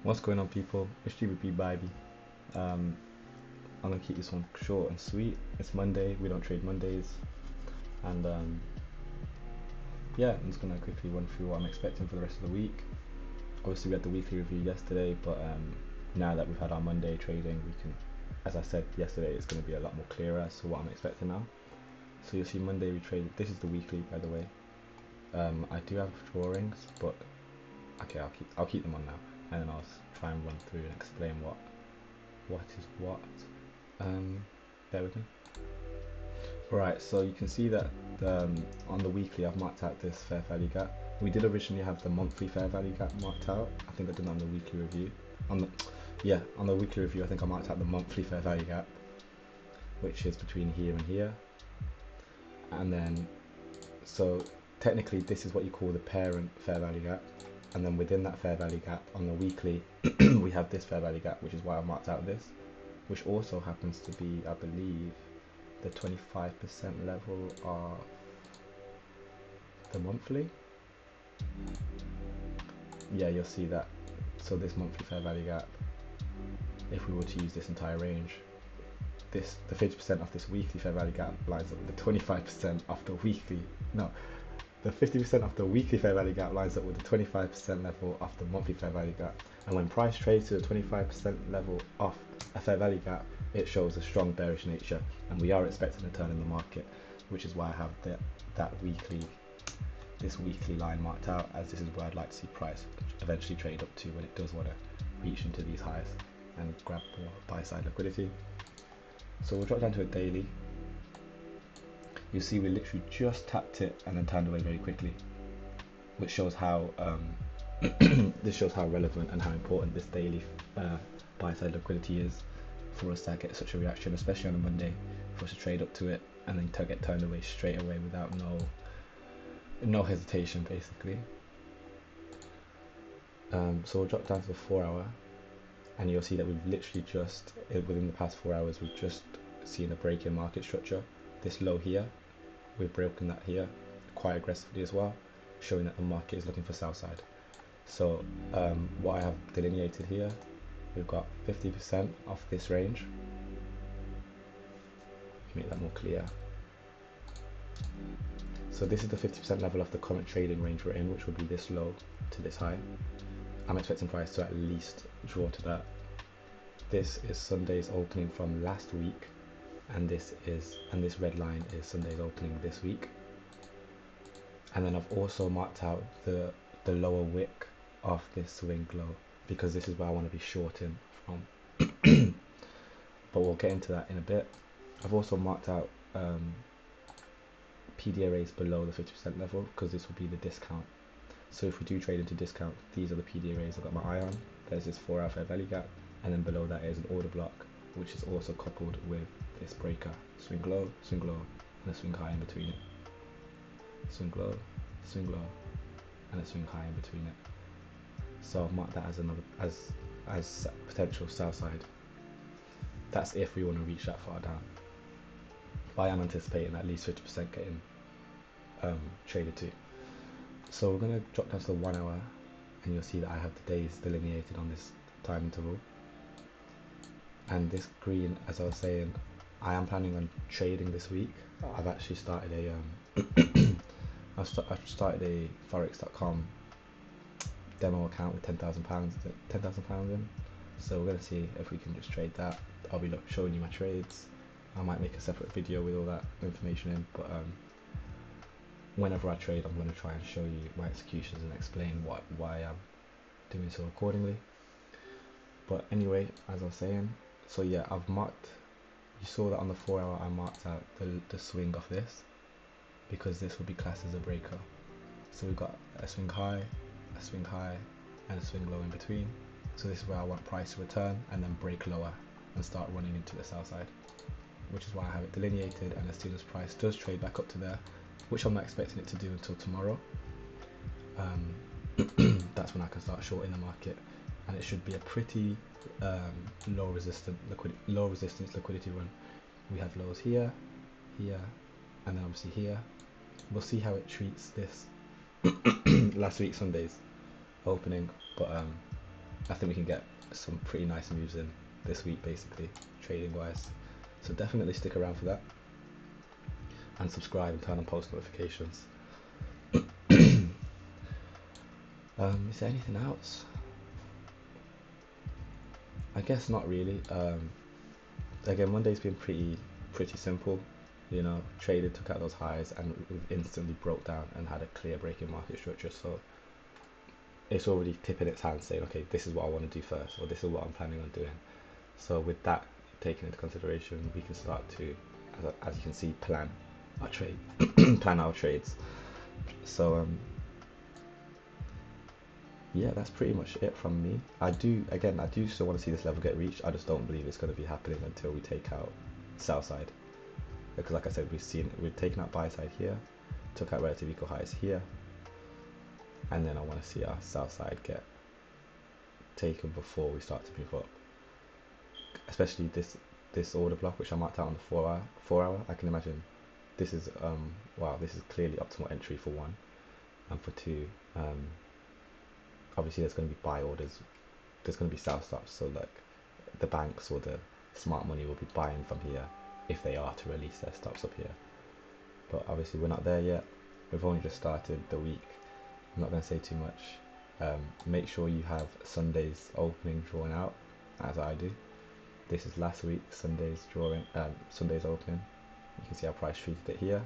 What's going on, people? It's GBP baby. Um, I'm gonna keep this one short and sweet. It's Monday. We don't trade Mondays, and yeah, I'm just gonna quickly run through what I'm expecting for the rest of the week. Obviously, we had the weekly review yesterday, but now that we've had our Monday trading, we can, as I said yesterday, it's gonna be a lot more clearer as to what I'm expecting now. So you'll see Monday we traded. This is the weekly, by the way. I do have drawings, but okay, I'll keep them on now, and then I'll try and run through and explain what is what. Bear with me. Right, so you can see that on the weekly I've marked out this fair value gap. We did originally have the monthly fair value gap marked out. I think I did that on the weekly review. On the weekly review I think I marked out the monthly fair value gap, which is between here and here. And then, so technically this is what you call the parent fair value gap. And then within that fair value gap on the weekly, we have this fair value gap, which is why I marked out this, which also happens to be, I believe, the 25% level of the monthly. Yeah, you'll see that. So this monthly fair value gap, if we were to use this entire range, the 50% of this weekly fair value gap lines up with the 25% of the weekly. No, the 50% of the weekly fair value gap lines up with the 25% level of the monthly fair value gap. And when price trades to the 25% level of a fair value gap, it shows a strong bearish nature, and we are expecting a turn in the market, which is why I have this weekly line marked out, as this is where I'd like to see price eventually trade up to when it does want to reach into these highs and grab more buy side liquidity. So we'll drop down to a daily. You see we literally just tapped it and then turned away very quickly, which shows how this shows how relevant and how important this daily buy side liquidity is for us to get such a reaction, especially on a Monday, for us to trade up to it and then to get turned away straight away without no hesitation, basically. So we'll drop down to the 4 hour, and you'll see that we've literally just within the past 4 hours we've just seen a break in market structure. This low here, we've broken that here quite aggressively as well, showing that the market is looking for sell side. So what I have delineated here, we've got 50% of this range. Make that more clear. So this is the 50% level of the current trading range we're in, which will be this low to this high. I'm expecting price to at least draw to that. This is Sunday's opening from last week, and this red line is Sunday's opening this week. And then I've also marked out the lower wick of this swing low, because this is where I want to be shorting from. But we'll get into that in a bit. I've also marked out PDRAs below the 50% level, because this will be the discount. So if we do trade into discount, these are the PDRAs I've got my eye on. There's this 4 hour fair value gap, and then below that is an order block, which is also coupled with this breaker, swing low, and a swing high in between it. Swing low, and a swing high in between it. So I've marked that as another as potential sell side. That's if we want to reach that far down. But I am anticipating at least 50% getting traded to. So we're going to drop down to the 1 hour, and you'll see that I have the days delineated on this time interval. And this green, as I was saying, I am planning on trading this week. I've actually started a I've started a FOREX.com demo account with £10,000 in. So we're going to see if we can just trade that. I'll be showing you my trades. I might make a separate video with all that information in, but whenever I trade, I'm going to try and show you my executions and explain why I'm doing so accordingly. But anyway, as I was saying, so yeah, I've marked, you saw that on the 4 hour I marked out the swing of this, because this will be classed as a breaker. So we've got a swing high, and a swing low in between. So this is where I want price to return and then break lower and start running into the sell side, which is why I have it delineated. And as soon as price does trade back up to there, which I'm not expecting it to do until tomorrow, that's when I can start shorting the market, and it should be a pretty low resistance liquidity run. We have lows here, and then obviously here. We'll see how it treats this last week Sunday's opening, but I think we can get some pretty nice moves in this week, basically, trading wise. So definitely stick around for that, and subscribe and turn on post notifications. Is there anything else? I guess not really. Again, Monday's been pretty simple. You know, traded, took out those highs, and we've instantly broke down and had a clear break in market structure. So it's already tipping its hand, saying, okay, this is what I want to do first, or this is what I'm planning on doing. So with that taken into consideration, we can start to, as you can see, plan our trade, plan our trades. So yeah, that's pretty much it from me. I do still want to see this level get reached. I just don't believe it's going to be happening until we take out sell side, because like I said, we've taken out buy side here, took out relative equal highs here, and then I want to see our sell side get taken before we start to move up. Especially this order block, which I marked out on the 4 hour. I can imagine this is wow, this is clearly optimal entry for one, and for two, obviously there's going to be buy orders, there's going to be sell stops, so like the banks or the smart money will be buying from here if they are to release their stops up here. But obviously we're not there yet. We've only just started the week. I'm not going to say too much. Make sure you have Sunday's opening drawn out, as I do. This is last week Sunday's drawing, Sunday's opening. You can see our price treated it here.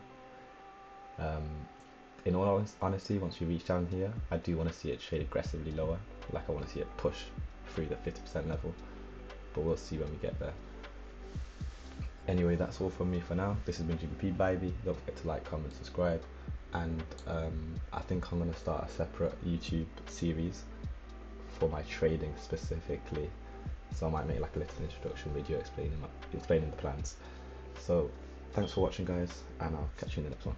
In all honesty, once we reach down here, I do want to see it trade aggressively lower. Like, I want to see it push through the 50% level, but we'll see when we get there. Anyway, that's all from me for now. This has been GBP Baby. Don't forget to like, comment, subscribe, and I think I'm going to start a separate YouTube series for my trading specifically. So I might make like a little introduction video explaining the plans. So thanks for watching, guys, and I'll catch you in the next one.